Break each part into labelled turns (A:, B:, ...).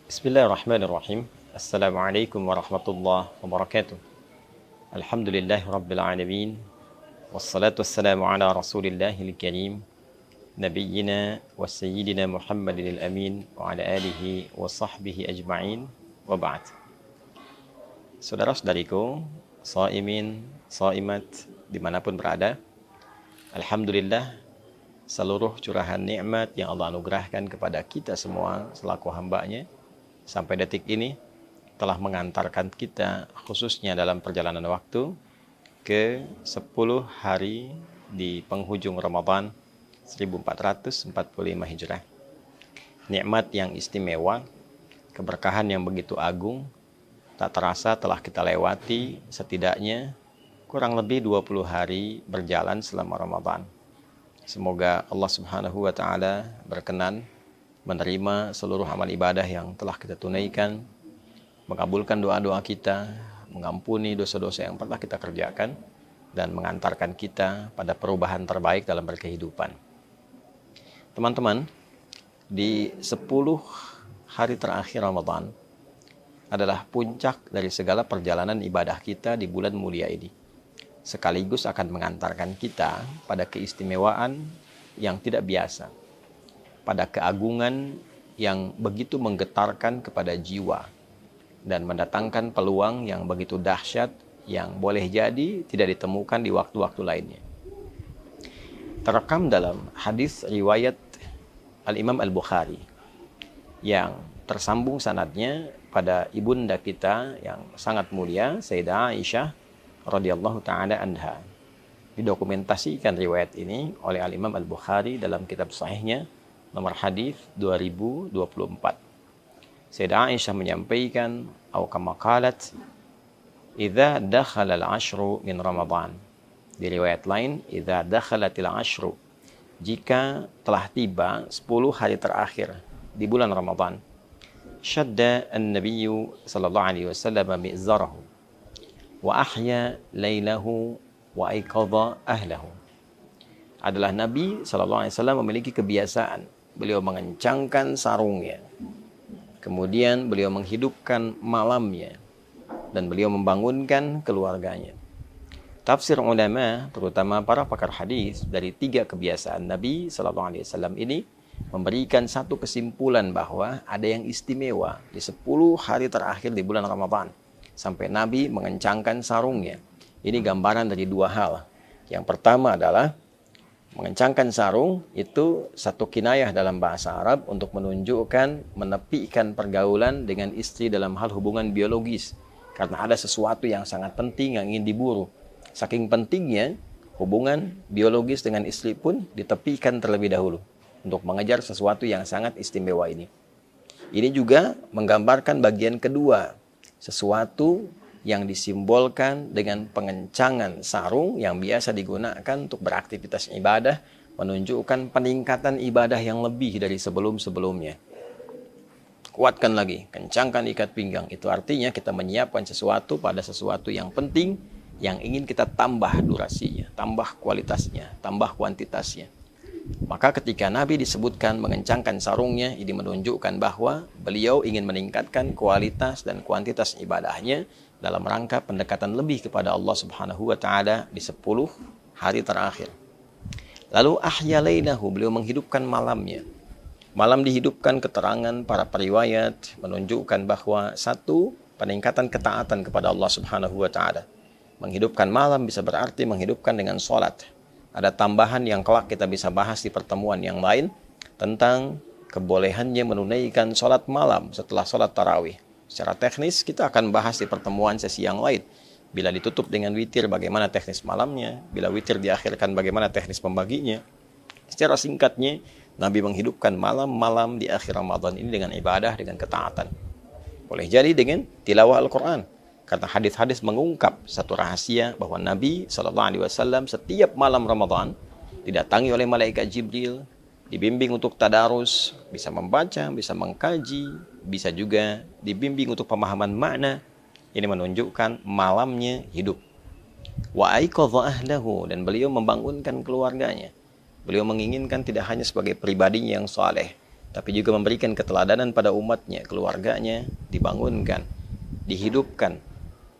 A: Bismillahirrahmanirrahim. Assalamualaikum warahmatullahi wabarakatuh. Alhamdulillahi rabbil alamin. Wassalatu wassalamu ala rasulillahil karim. Nabiyyina wa sayyidina Muhammadin al-amin. Wa ala alihi wa sahbihi ajma'in. Wa ba'd. Saudara-saudariku, shaimin, shaimat, dimanapun berada, alhamdulillah, seluruh curahan nikmat yang Allah anugerahkan kepada kita semua selaku hamba-Nya sampai detik ini telah mengantarkan kita khususnya dalam perjalanan waktu ke 10 hari di penghujung Ramadan 1445 Hijrah. Nikmat yang istimewa, keberkahan yang begitu agung, tak terasa telah kita lewati setidaknya kurang lebih 20 hari berjalan selama Ramadan. Semoga Allah Subhanahu wa Ta'ala berkenan menerima seluruh amal ibadah yang telah kita tunaikan, mengabulkan doa-doa kita, mengampuni dosa-dosa yang pernah kita kerjakan, dan mengantarkan kita pada perubahan terbaik dalam berkehidupan. Teman-teman, di 10 hari terakhir Ramadan adalah puncak dari segala perjalanan ibadah kita di bulan mulia ini. Sekaligus akan mengantarkan kita pada keistimewaan yang tidak biasa, pada keagungan yang begitu menggetarkan kepada jiwa dan mendatangkan peluang yang begitu dahsyat yang boleh jadi tidak ditemukan di waktu-waktu lainnya. Terekam dalam hadis riwayat Al-Imam Al-Bukhari yang tersambung sanadnya pada ibunda kita yang sangat mulia, Sayyidah Aisyah radhiyallahu taala anha. Didokumentasikan riwayat ini oleh Al-Imam Al-Bukhari dalam kitab sahihnya nomor hadis 2024. Sayyidah Aisyah menyampaikan, atau kama qalat, idza dakhala al-ashru min Ramadan. Di riwayat lain, idza dakhalatil ashru, jika telah tiba 10 hari terakhir di bulan Ramadan, syadda an-nabiyyu sallallahu alaihi wasallam mi'zarahu wa ahya lailahu wa aiqadha ahlahu. Adalah Nabi sallallahu alaihi wasallam memiliki kebiasaan beliau mengencangkan sarungnya, kemudian beliau menghidupkan malamnya, dan beliau membangunkan keluarganya. Tafsir ulama, terutama para pakar hadis, dari 3 kebiasaan Nabi SAW ini memberikan satu kesimpulan bahwa ada yang istimewa di 10 hari terakhir di bulan Ramadan, sampai Nabi mengencangkan sarungnya. Ini gambaran dari 2 hal. Yang pertama adalah mengencangkan sarung itu satu kinayah dalam bahasa Arab untuk menunjukkan menepikan pergaulan dengan istri dalam hal hubungan biologis, karena ada sesuatu yang sangat penting yang ingin diburu. Saking pentingnya hubungan biologis dengan istri pun ditepikan terlebih dahulu untuk mengejar sesuatu yang sangat istimewa ini. Ini juga menggambarkan bagian kedua, sesuatu yang disimbolkan dengan pengencangan sarung yang biasa digunakan untuk beraktivitas ibadah, menunjukkan peningkatan ibadah yang lebih dari sebelum-sebelumnya. Kuatkan lagi, kencangkan ikat pinggang. Itu artinya kita menyiapkan sesuatu pada sesuatu yang penting, yang ingin kita tambah durasinya, tambah kualitasnya, tambah kuantitasnya. Maka ketika Nabi disebutkan mengencangkan sarungnya, ini menunjukkan bahwa beliau ingin meningkatkan kualitas dan kuantitas ibadahnya dalam rangka pendekatan lebih kepada Allah Subhanahu wa Ta'ala di 10 hari terakhir. Lalu ahya lailahu, beliau menghidupkan malamnya. Malam dihidupkan, keterangan para periwayat menunjukkan bahwa satu, peningkatan ketaatan kepada Allah Subhanahu wa Ta'ala. Menghidupkan malam bisa berarti menghidupkan dengan sholat. Ada tambahan yang kelak kita bisa bahas di pertemuan yang lain tentang kebolehannya menunaikan sholat malam setelah sholat tarawih. Secara teknis kita akan bahas di pertemuan sesi yang lain. Bila ditutup dengan witir, bagaimana teknis malamnya. Bila witir diakhirkan, bagaimana teknis pembaginya. Secara singkatnya, Nabi menghidupkan malam-malam di akhir Ramadan ini dengan ibadah, dengan ketaatan. Boleh jadi dengan tilawah Al-Quran. Karena hadis-hadis mengungkap satu rahasia bahwa Nabi SAW setiap malam Ramadan didatangi oleh malaikat Jibril, dibimbing untuk tadarus, bisa membaca, bisa mengkaji, bisa juga dibimbing untuk pemahaman makna. Ini menunjukkan malamnya hidup. Wa aiqadha ahlahu, dan beliau membangunkan keluarganya. Beliau menginginkan tidak hanya sebagai pribadinya yang saleh, tapi juga memberikan keteladanan pada umatnya, keluarganya dibangunkan, dihidupkan,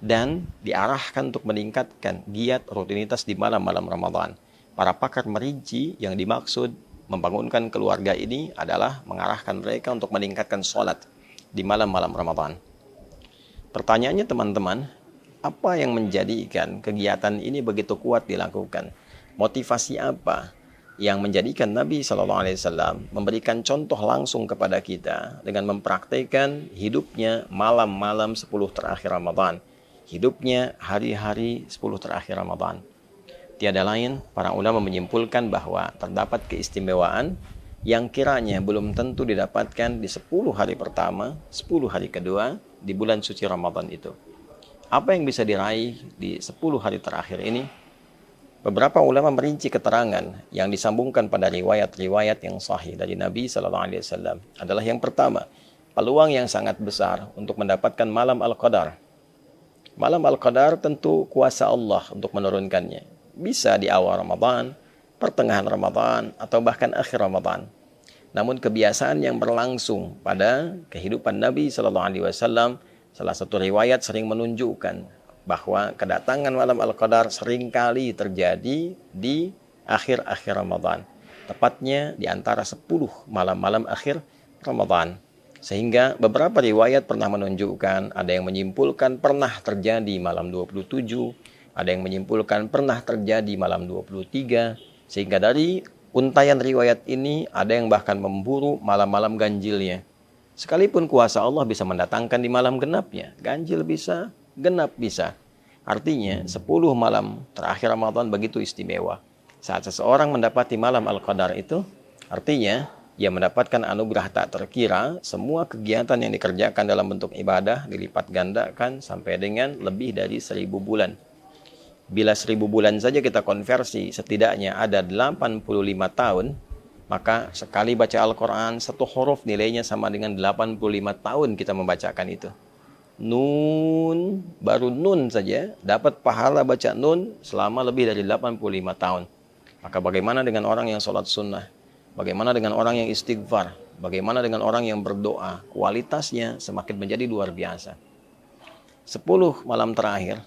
A: dan diarahkan untuk meningkatkan giat rutinitas di malam-malam Ramadan. Para pakar merinci yang dimaksud membangunkan keluarga ini adalah mengarahkan mereka untuk meningkatkan sholat di malam-malam Ramadan. Pertanyaannya teman-teman, apa yang menjadikan kegiatan ini begitu kuat dilakukan? Motivasi apa yang menjadikan Nabi SAW memberikan contoh langsung kepada kita dengan mempraktikkan hidupnya malam-malam 10 terakhir Ramadan, hidupnya hari-hari 10 terakhir Ramadan? Tiada lain, para ulama menyimpulkan bahwa terdapat keistimewaan yang kiranya belum tentu didapatkan di 10 hari pertama, 10 hari kedua di bulan suci Ramadan itu. Apa yang bisa diraih di 10 hari terakhir ini? Beberapa ulama merinci keterangan yang disambungkan pada riwayat-riwayat yang sahih dari Nabi SAW adalah yang pertama, peluang yang sangat besar untuk mendapatkan malam Al-Qadar. Malam Al-Qadar tentu kuasa Allah untuk menurunkannya. Bisa di awal Ramadan, pertengahan Ramadan, atau bahkan akhir Ramadan. Namun kebiasaan yang berlangsung pada kehidupan Nabi SAW, salah satu riwayat sering menunjukkan bahwa kedatangan malam Al-Qadar seringkali terjadi di akhir-akhir Ramadan. Tepatnya di antara 10 malam-malam akhir Ramadan. Sehingga beberapa riwayat pernah menunjukkan, ada yang menyimpulkan pernah terjadi malam 27, ada yang menyimpulkan pernah terjadi malam 23, sehingga dari untaian riwayat ini ada yang bahkan memburu malam-malam ganjilnya. Sekalipun kuasa Allah bisa mendatangkan di malam genapnya, ganjil bisa, genap bisa. Artinya 10 malam terakhir Ramadan begitu istimewa. Saat seseorang mendapati malam Al-Qadar itu, artinya ia mendapatkan anugerah tak terkira, semua kegiatan yang dikerjakan dalam bentuk ibadah dilipat gandakan sampai dengan lebih dari 1000 bulan. Bila 1000 bulan saja kita konversi, setidaknya ada 85 tahun, maka sekali baca Al-Quran, satu huruf nilainya sama dengan 85 tahun kita membacakan itu. Nun, baru nun saja, dapat pahala baca nun selama lebih dari 85 tahun. Maka bagaimana dengan orang yang sholat sunnah? Bagaimana dengan orang yang istighfar? Bagaimana dengan orang yang berdoa? Kualitasnya semakin menjadi luar biasa. 10 malam terakhir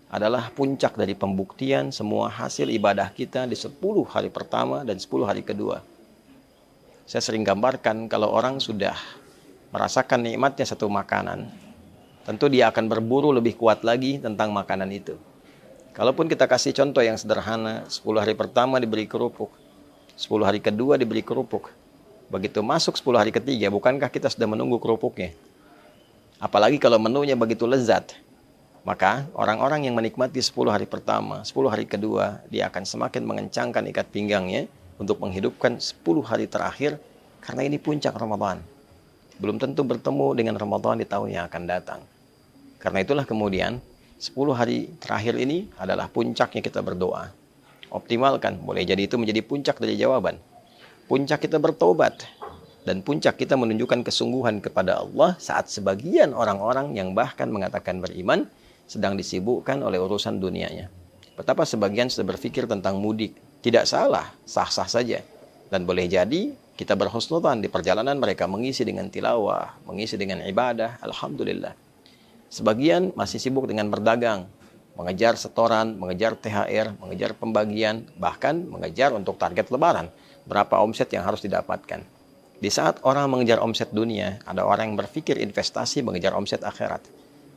A: adalah puncak dari pembuktian semua hasil ibadah kita di 10 hari pertama dan 10 hari kedua. Saya sering gambarkan kalau orang sudah merasakan nikmatnya satu makanan, tentu dia akan berburu lebih kuat lagi tentang makanan itu. Kalaupun kita kasih contoh yang sederhana, 10 hari pertama diberi kerupuk, 10 hari kedua diberi kerupuk. Begitu masuk 10 hari ketiga, bukankah kita sudah menunggu kerupuknya? Apalagi kalau menunya begitu lezat. Maka orang-orang yang menikmati 10 hari pertama, 10 hari kedua, dia akan semakin mengencangkan ikat pinggangnya untuk menghidupkan 10 hari terakhir, karena ini puncak Ramadan. Belum tentu bertemu dengan Ramadan di tahun yang akan datang. Karena itulah kemudian 10 hari terakhir ini adalah puncaknya kita berdoa. Optimalkan, boleh jadi itu menjadi puncak dari jawaban. Puncak kita bertobat. Dan puncak kita menunjukkan kesungguhan kepada Allah saat sebagian orang-orang yang bahkan mengatakan beriman sedang disibukkan oleh urusan dunianya. Betapa sebagian sudah berpikir tentang mudik. Tidak salah, sah-sah saja. Dan boleh jadi kita berhusnudzan di perjalanan mereka mengisi dengan tilawah, mengisi dengan ibadah, alhamdulillah. Sebagian masih sibuk dengan berdagang, mengejar setoran, mengejar THR, mengejar pembagian, bahkan mengejar untuk target lebaran. Berapa omset yang harus didapatkan. Di saat orang mengejar omset dunia, ada orang yang berpikir investasi mengejar omset akhirat.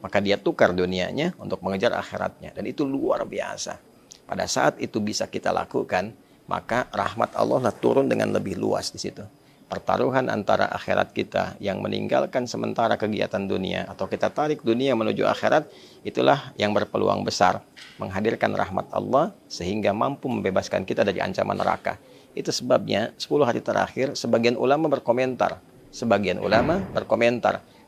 A: Maka dia tukar dunianya untuk mengejar akhiratnya. Dan itu luar biasa. Pada saat itu bisa kita lakukan, maka rahmat Allah turun dengan lebih luas di situ. Pertaruhan antara akhirat kita yang meninggalkan sementara kegiatan dunia, atau kita tarik dunia menuju akhirat, itulah yang berpeluang besar menghadirkan rahmat Allah sehingga mampu membebaskan kita dari ancaman neraka. Itu sebabnya 10 hari terakhir sebagian ulama berkomentar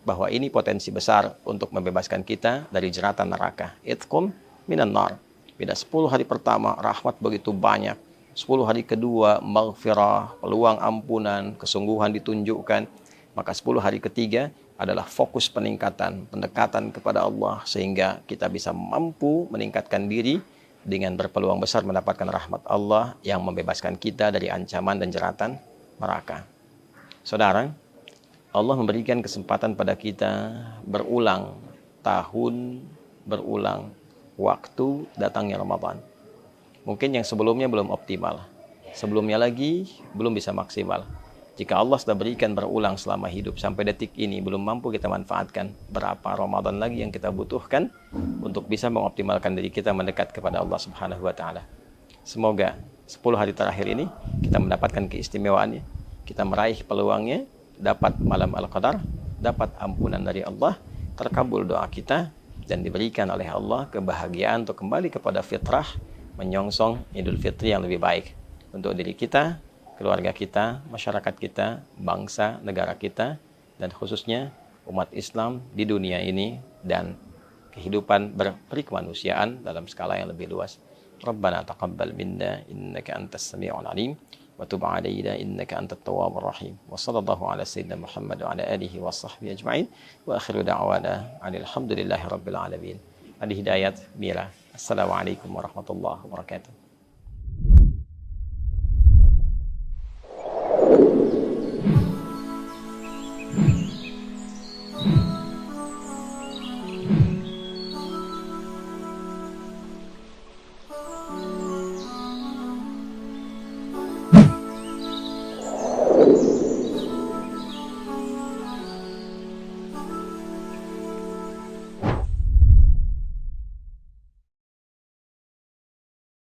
A: bahwa ini potensi besar untuk membebaskan kita dari jeratan neraka. Itqum minan nar. Bila 10 hari pertama rahmat begitu banyak, 10 hari kedua maghfirah, peluang ampunan, kesungguhan ditunjukkan, maka 10 hari ketiga adalah fokus peningkatan, pendekatan kepada Allah sehingga kita bisa mampu meningkatkan diri dengan berpeluang besar mendapatkan rahmat Allah yang membebaskan kita dari ancaman dan jeratan neraka. Saudara, Allah memberikan kesempatan pada kita berulang tahun, berulang waktu datangnya Ramadan. Mungkin yang sebelumnya belum optimal, sebelumnya lagi belum bisa maksimal. Jika Allah sudah berikan berulang selama hidup sampai detik ini belum mampu kita manfaatkan, berapa Ramadan lagi yang kita butuhkan untuk bisa mengoptimalkan diri kita mendekat kepada Allah Subhanahu wa taala. Semoga 10 hari terakhir ini kita mendapatkan keistimewaannya, kita meraih peluangnya, dapat malam Al-Qadar, dapat ampunan dari Allah, terkabul doa kita, dan diberikan oleh Allah kebahagiaan untuk kembali kepada fitrah, menyongsong Idul Fitri yang lebih baik untuk diri kita, keluarga kita, masyarakat kita, bangsa, negara kita, dan khususnya umat Islam di dunia ini dan kehidupan berperikemanusiaan dalam skala yang lebih luas. Rabbana taqabbal minna innaka antas sami'ul alim wa tub 'alaina innaka antat tawwabur rahim. Wa sallallahu ala sayyidina Muhammad wa ala alihi wa sahbihi ajma'in. Wa akhiru da'wana alhamdulillahi rabbil alamin. Adi Hidayat Mira. Assalamualaikum warahmatullahi wabarakatuh.